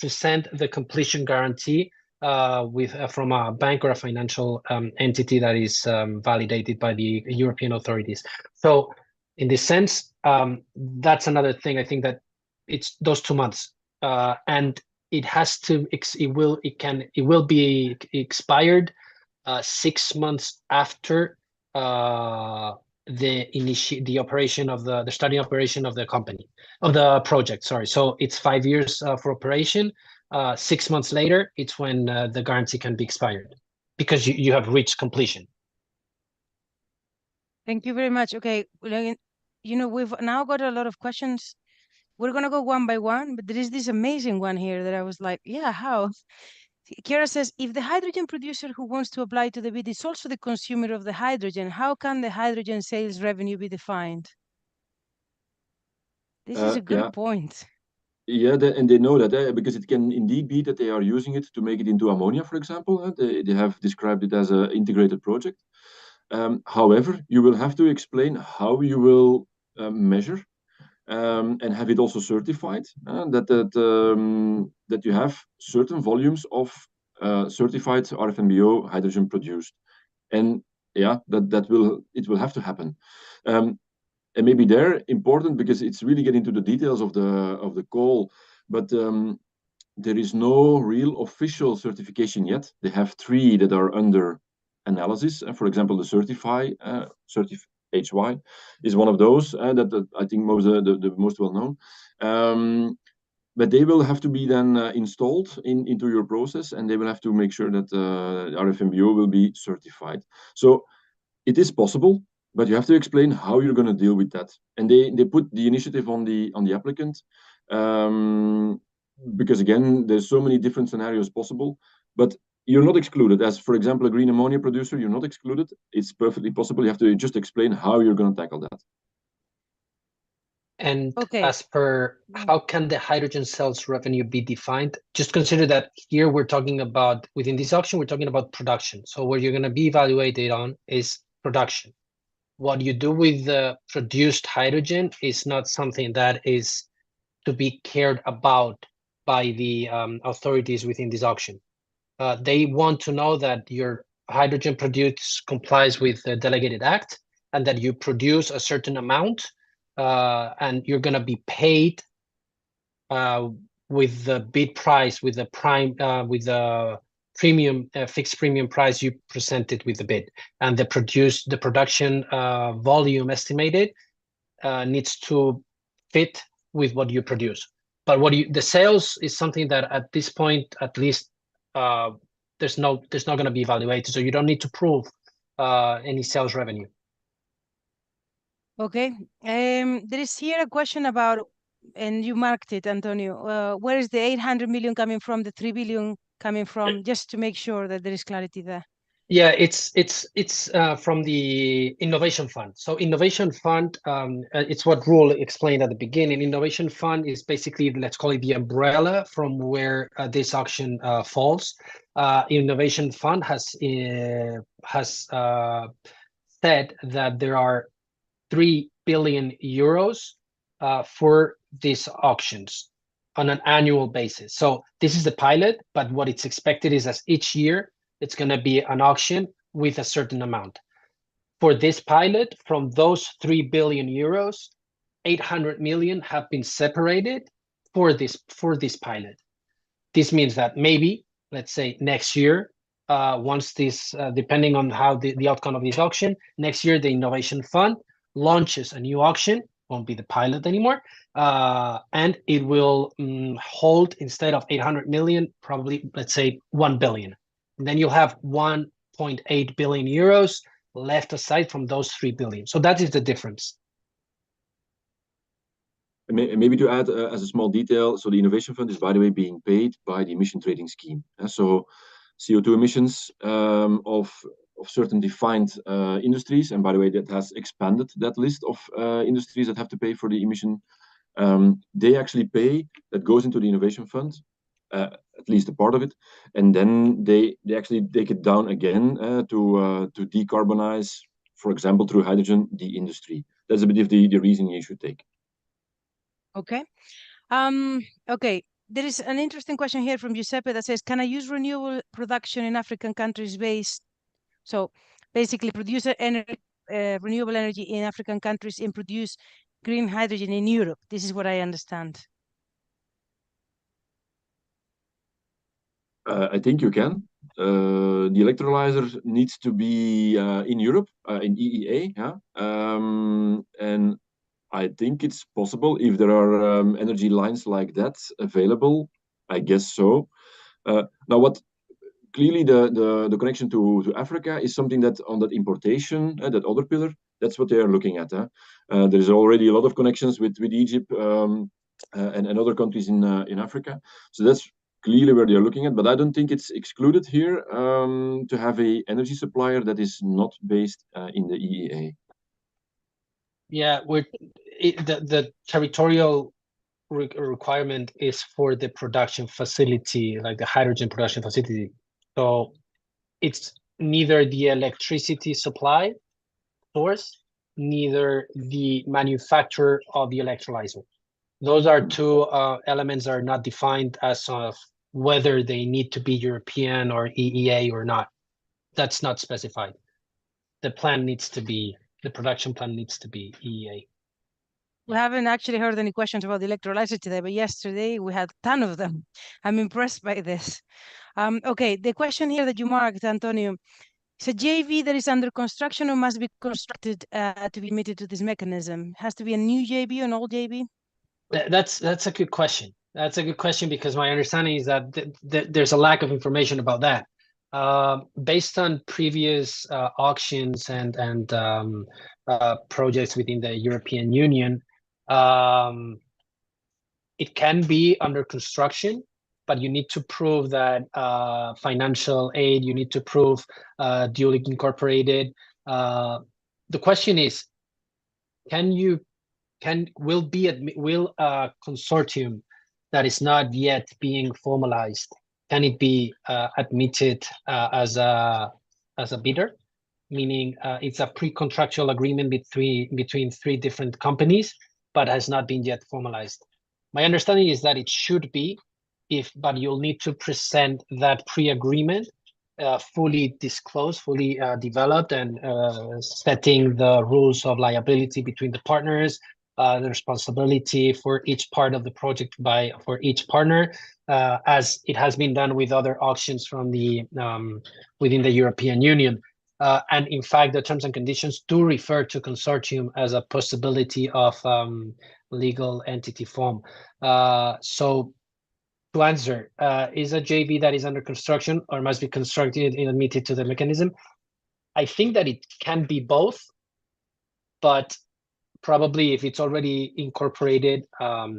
present the completion guarantee from a bank or a financial entity that is validated by the European authorities. So in this sense, that's another thing. I think that it's those 2 months, and it has to, it will be expired 6 months after the operation of the starting operation of the company, of the project, sorry. So it's 5 years for operation. 6 months later, it's when the guarantee can be expired because you have reached completion. Thank you very much. Okay, we've now got a lot of questions. We're going to go one by one, but there is this amazing one here that I was like, yeah, how? Kiara says, if the hydrogen producer who wants to apply to the bid is also the consumer of the hydrogen, how can the hydrogen sales revenue be defined? This is a good point. Yeah, and they know that because it can indeed be that they are using it to make it into ammonia, for example. They have described it as an integrated project. However, you will have to explain how you will measure and have it also certified that you have certain volumes of certified RFNBO hydrogen produced, and yeah, it will have to happen. And maybe they're important because it's really getting to the details of the call, but there is no real official certification yet. They have 3 that are under analysis. For example, the HY is one of those that I think the most well known. But they will have to be then installed into your process, and they will have to make sure that RFNBO will be certified. So it is possible, but you have to explain how you're going to deal with that. And they put the initiative on the applicant, because again, there's so many different scenarios possible. But you're not excluded. As, for example, a green ammonia producer, you're not excluded. It's perfectly possible. You have to just explain how you're going to tackle that. And Okay. as per, how can the hydrogen cells revenue be defined? Just consider that here we're talking about, within this auction, we're talking about production. So what you're going to be evaluated on is production. What you do with the produced hydrogen is not something that is to be cared about by the authorities within this auction. They want to know that your hydrogen produced complies with the Delegated Act and that you produce a certain amount, and you're going to be paid with the bid price, with the premium, fixed premium price you presented with the bid, and the production volume estimated needs to fit with what you produce. But the sales is something that at this point, at least, there's not going to be evaluated, so you don't need to prove any sales revenue. Okay. There is here a question about, and you marked it, Antonio. Where is the 800 million coming from? The 3 billion coming from? Just to make sure that there is clarity there. Yeah, it's from the Innovation Fund. So Innovation Fund, it's what Roel explained at the beginning. Innovation Fund is basically, let's call it the umbrella from where this auction falls. Innovation Fund has said that there are 3 billion euros for these auctions on an annual basis. So this is the pilot, but what it's expected is as each year, it's going to be an auction with a certain amount. For this pilot, from those 3 billion euros, 800 million have been separated for this pilot. This means that maybe, let's say next year, once this, depending on how the outcome of this auction, next year the Innovation Fund launches a new auction, won't be the pilot anymore, and it will hold, instead of 800 million, probably, let's say, 1 billion. And then you'll have 1.8 billion euros left aside from those 3 billion. So that is the difference. Maybe to add as a small detail, so the Innovation Fund is, by the way, being paid by the emission trading scheme. So CO2 emissions of certain defined industries, and by the way, that has expanded that list of industries that have to pay for the emission. They actually pay, that goes into the Innovation Fund, at least a part of it, and then they actually take it down again to decarbonize, for example, through hydrogen, the industry. That's a bit of the reasoning you should take. Okay. Okay. There is an interesting question here from Giuseppe that says, can I use renewable production in African countries based? So basically produce renewable energy in African countries and produce green hydrogen in Europe. This is what I understand. I think you can. The electrolyzer needs to be in Europe, in EEA, yeah? And I think it's possible if there are energy lines like that available. I guess so. Now, what clearly the connection to Africa is something that on that importation, that other pillar, that's what they are looking at. There's already a lot of connections with Egypt and other countries in Africa. So that's clearly where they're looking at, but I don't think it's excluded here to have a energy supplier that is not based in the EEA. Yeah, the territorial requirement is for the production facility, like the hydrogen production facility. So it's neither the electricity supply source, neither the manufacturer of the electrolyzer. Those are two elements that are not defined as of whether they need to be European or EEA or not. That's not specified. The production plan needs to be EEA. We haven't actually heard any questions about the electrolyzer today, but yesterday we had a ton of them. I'm impressed by this. Okay, the question here that you marked, Antonio, is a JV that is under construction or must be constructed to be admitted to this mechanism? Has to be a new JV or an old JV? That's a good question. That's a good question because my understanding is that there's a lack of information about that. Based on previous auctions and projects within the European Union, it can be under construction but you need to prove that financial aid, you need to prove duly incorporated. The question is, will a consortium that is not yet being formalized, can it be admitted as a bidder? Meaning it's a pre-contractual agreement between three different companies, but has not been yet formalized. My understanding is that it should be, but you'll need to present that pre-agreement fully disclosed, fully developed, and setting the rules of liability between the partners, the responsibility for each part of the project for each partner, as it has been done with other auctions from the within the European Union. And in fact, the terms and conditions do refer to consortium as a possibility of legal entity form. So to answer, is a JV that is under construction or must be constructed and admitted to the mechanism? I think that it can be both, but probably if it's already incorporated,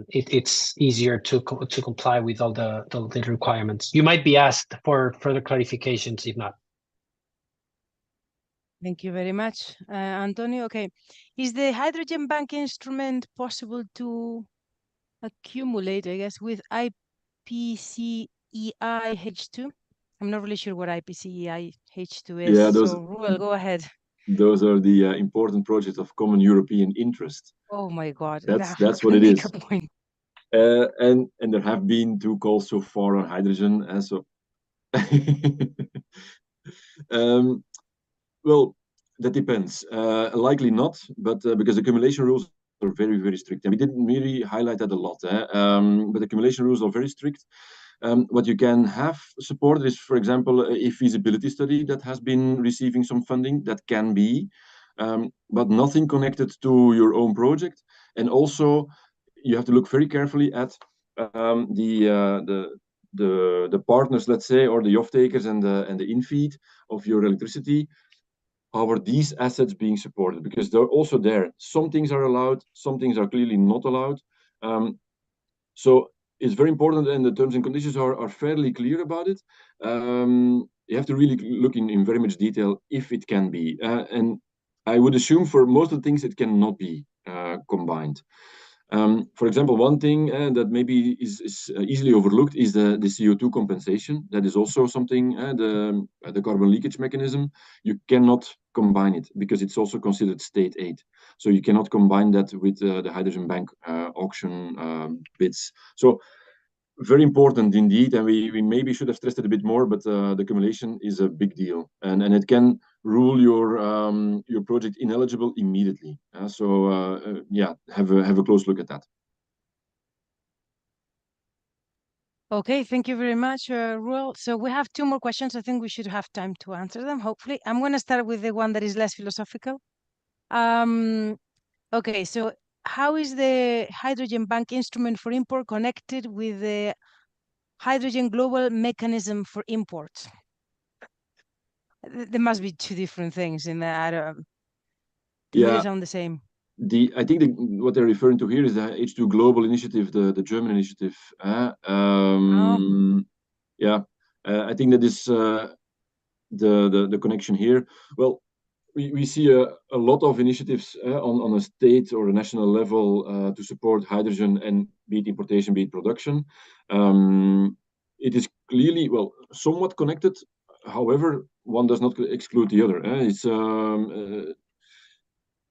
it's easier to comply with all the requirements. You might be asked for further clarifications if not. Thank you very much, Antonio. Okay, is the hydrogen bank instrument possible to accumulate, I guess, with IPCEI-H2? I'm not really sure what IPCEI-H2 is. Yeah, so Roel, go ahead. Those are the important projects of common European interest. Oh my God, that's what it is. A point. And there have been 2 calls so far on hydrogen, and so. Well, that depends. Likely not, but because accumulation rules are very, very strict, and we didn't really highlight that a lot. But accumulation rules are very strict. What you can have supported is, for example, a feasibility study that has been receiving some funding. That can be, but nothing connected to your own project. And also, you have to look very carefully at the partners, let's say, or the off-takers and the in-feed of your electricity. How are these assets being supported? Because they're also there. Some things are allowed, some things are clearly not allowed. So it's very important, and the terms and conditions are fairly clear about it. You have to really look in very much detail if it can be. And I would assume for most of the things it cannot be combined. For example, one thing that maybe is easily overlooked is the CO2 compensation. That is also something, the carbon leakage mechanism. You cannot combine it because it's also considered state aid. So you cannot combine that with the hydrogen bank auction bids. So very important indeed, and we maybe should have stressed it a bit more, but the accumulation is a big deal, and it can rule your project ineligible immediately. Yeah, have a close look at that. Okay, thank you very much, Roel. So we have 2 more questions. I think we should have time to answer them, hopefully. I'm going to start with the one that is less philosophical. Okay, so how is the hydrogen bank instrument for import connected with the hydrogen global mechanism for imports? There must be 2 different things in that. To me, they sound the same. I think what they're referring to here is the H2 Global Initiative, the German initiative. Yeah, I think that is the connection here. Well, we see a lot of initiatives on a state or a national level to support hydrogen, and be it importation, be it production. It is clearly, well, somewhat connected. However, one does not exclude the other. It's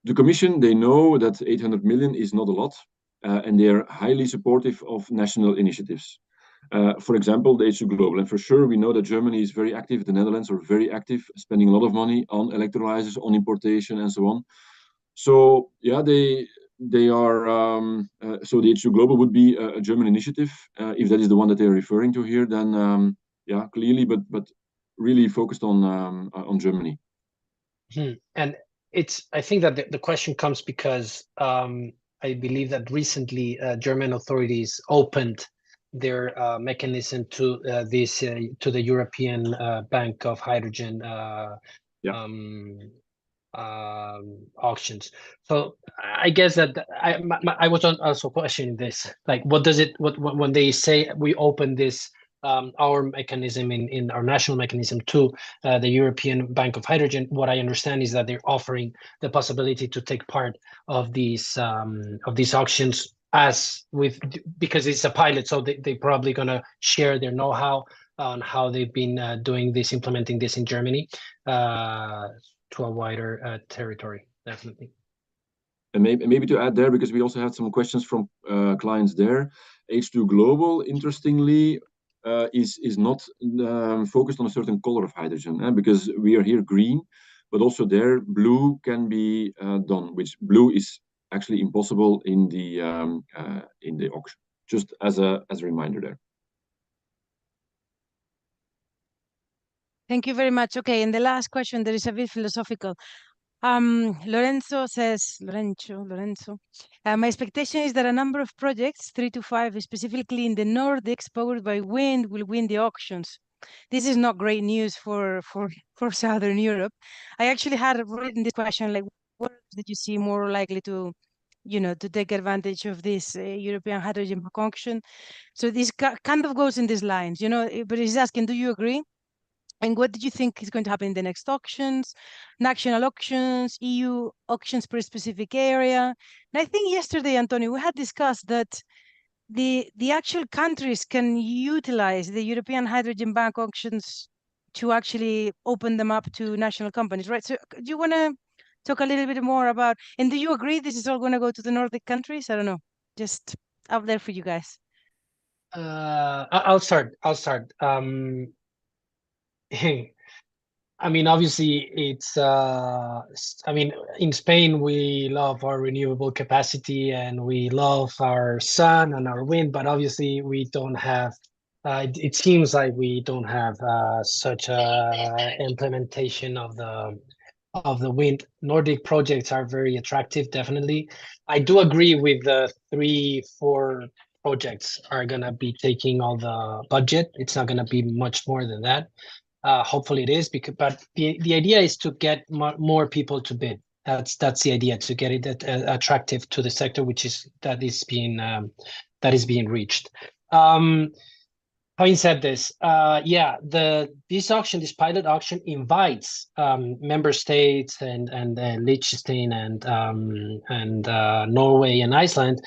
the Commission, they know that 800 million is not a lot, and they are highly supportive of national initiatives. For example, the H2 Global. And for sure, we know that Germany is very active, the Netherlands are very active, spending a lot of money on electrolyzers, on importation, and so on. So, yeah, they are, so the H2 Global would be a German initiative. If that is the one that they're referring to here, then, yeah, clearly, but really focused on Germany. And I think that the question comes because I believe that recently German authorities opened their mechanism to to the European Bank of Hydrogen auctions. So I guess that I was also questioning this. Like, what does it? What when they say we open this our mechanism in our national mechanism to the European Bank of Hydrogen. What I understand is that they're offering the possibility to take part of these auctions because it's a pilot, so they probably gonna share their know-how on how they've been implementing this in Germany to a wider territory, definitely. And maybe to add there, because we also had some questions from clients there, H2 Global, interestingly, is not focused on a certain color of hydrogen, because we are here green, but also there blue can be done, which blue is actually impossible in the auction. Just as a reminder there. Thank you very much. Okay, and the last question, there is a bit philosophical. Lorenzo says, Lorenzo, my expectation is that a number of projects, 3 to 5, specifically in the Nordics, powered by wind, will win the auctions. This is not great news for Southern Europe. I actually had written this question, like, what did you see more likely to, to take advantage of this European hydrogen auction? So this kind of goes in these lines, but he's asking, do you agree? And what do you think is going to happen in the next auctions, national auctions, EU auctions per specific area? And I think yesterday, Antonio, we had discussed that the actual countries can utilize the European Hydrogen Bank auctions to actually open them up to national companies, right? So do you want to talk a little bit more about, and do you agree this is all going to go to the Nordic countries? I don't know, just out there for you guys. I'll start. I mean, obviously, it's. I mean, in Spain, we love our renewable capacity and we love our sun and our wind, but obviously, we don't have. It seems like we don't have such a implementation of the wind. Nordic projects are very attractive, definitely. I do agree with the 3-4 projects are gonna be taking all the budget. It's not gonna be much more than that. Hopefully it is, but the idea is to get more people to bid. That's the idea, to get it attractive to the sector, that is being reached. Having said this, this pilot auction invites member states and Liechtenstein and Norway and Iceland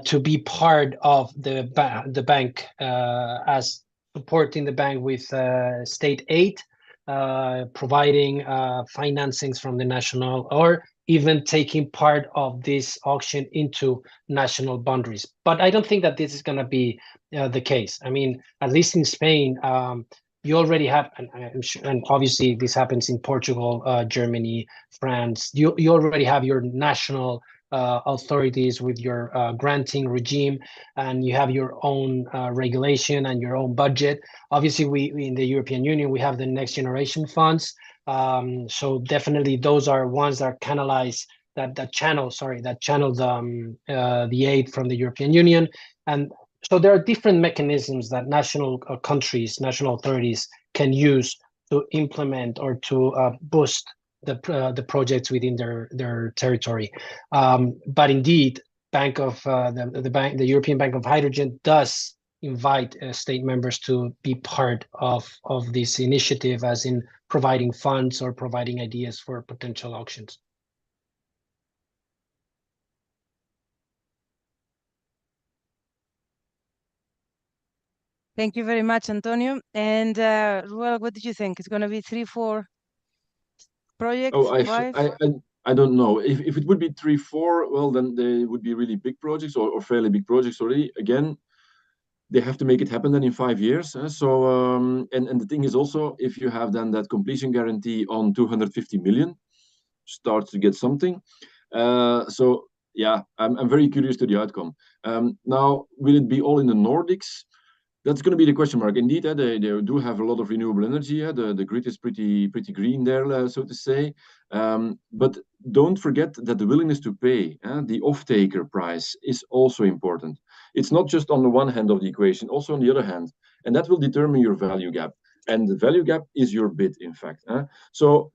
to be part of the bank as supporting the bank with state aid, providing financings from the national, or even taking part of this auction into national boundaries. But I don't think that this is going to be the case. I mean, at least in Spain, you already have, and obviously this happens in Portugal, Germany, France. You already have your national authorities with your granting regime, and you have your own regulation and your own budget. Obviously, we in the European Union, we have the Next Generation funds. So definitely those are ones that canalize that channel the aid from the European Union. And so there are different mechanisms that national authorities can use to implement or to boost the projects within their territory. But indeed, the European Bank of Hydrogen does invite state members to be part of this initiative, as in providing funds or providing ideas for potential auctions. Thank you very much, Antonio. And Roel, what did you think? It's going to be 3-4 projects? Oh, 5? I don't know. If it would be 3-4, well, then they would be really big projects or fairly big projects already. Again, they have to make it happen then in 5 years. So, and the thing is also, if you have then that completion guarantee on 250 million, start to get something. So yeah, I'm very curious to the outcome. Now, will it be all in the Nordics? That's going to be the question mark. Indeed, they do have a lot of renewable energy. The grid is pretty green there, so to say. But don't forget that the willingness to pay, the off-taker price, is also important. It's not just on the one hand of the equation, also on the other hand. And that will determine your value gap. And the value gap is your bid, in fact. So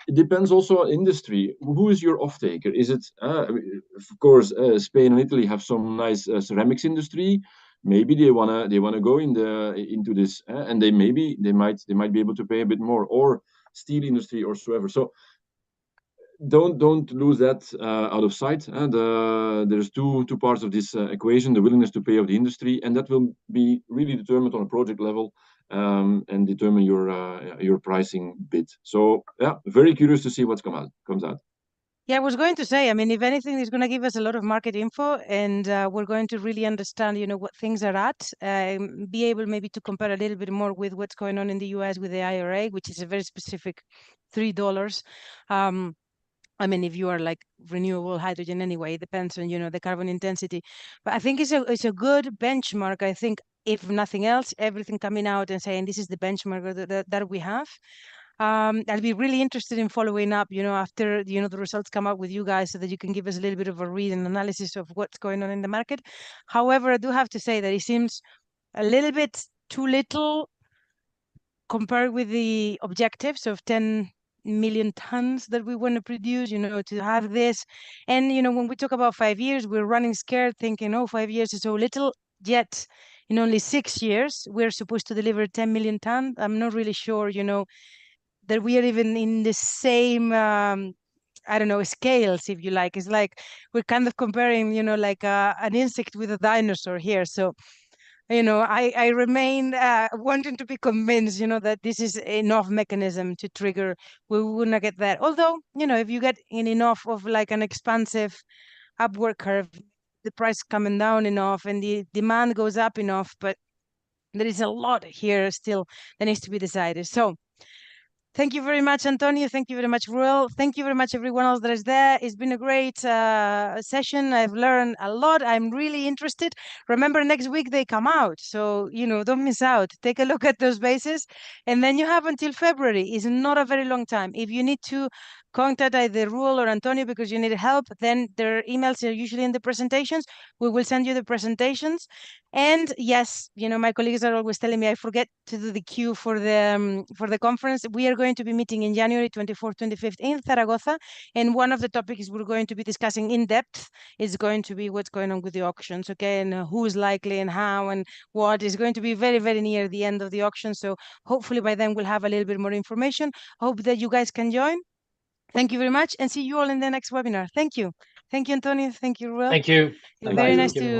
it depends also on industry. Who is your off-taker? Is it, of course, Spain and Italy have some nice ceramics industry. maybe they wanna go into this, and they might be able to pay a bit more, or steel industry or so ever. So don't lose that out of sight. There's two parts of this equation: the willingness to pay of the industry, and that will be really determined on a project level, and determine your pricing bid. So yeah, very curious to see what comes out. Yeah, I was going to say, I mean, if anything, it's going to give us a lot of market info, and we're going to really understand, what things are at, be able maybe to compare a little bit more with what's going on in the US with the IRA, which is a very specific $3. I mean, if you are like renewable hydrogen anyway, it depends on, the carbon intensity. But I think it's a good benchmark. I think if nothing else, everything coming out and saying this is the benchmark that we have. I'll be really interested in following up, after, the results come out with you guys, so that you can give us a little bit of a read and analysis of what's going on in the market. However, I do have to say that it seems a little bit too little compared with the objectives of 10 million tons that we want to produce, to have this. And, when we talk about 5 years, we're running scared thinking, 5 years is so little. Yet in only 6 years, we're supposed to deliver 10 million tons. I'm not really sure, that we are even in the same, I don't know, scales, if you like. It's like we're kind of comparing, like an insect with a dinosaur here. So, I remain wanting to be convinced, that this is enough mechanism to trigger. We wouldn't get that. Although, if you get in enough of like an expansive upward curve, the price coming down enough and the demand goes up enough, but there is a lot here still that needs to be decided. So thank you very much, Antonio. Thank you very much, Roel. Thank you very much, everyone else that is there. It's been a great session. I've learned a lot. I'm really interested. Remember, next week they come out. So, don't miss out. Take a look at those bases. And then you have until February. It's not a very long time. If you need to contact either Roel or Antonio because you need help, then their emails are usually in the presentations. We will send you the presentations. And yes, my colleagues are always telling me I forget to do the queue for the conference. We are going to be meeting in January 24th, 25th in Zaragoza. And one of the topics we're going to be discussing in depth is going to be what's going on with the auctions, okay? And who's likely and how and what is going to be very, very near the end of the auction. So hopefully by then we'll have a little bit more information. Hope that you guys can join. Thank you very much, and see you all in the next webinar. Thank you. Thank you, Antonio. Thank you, Roel. Thank you. Very nice Thank you. to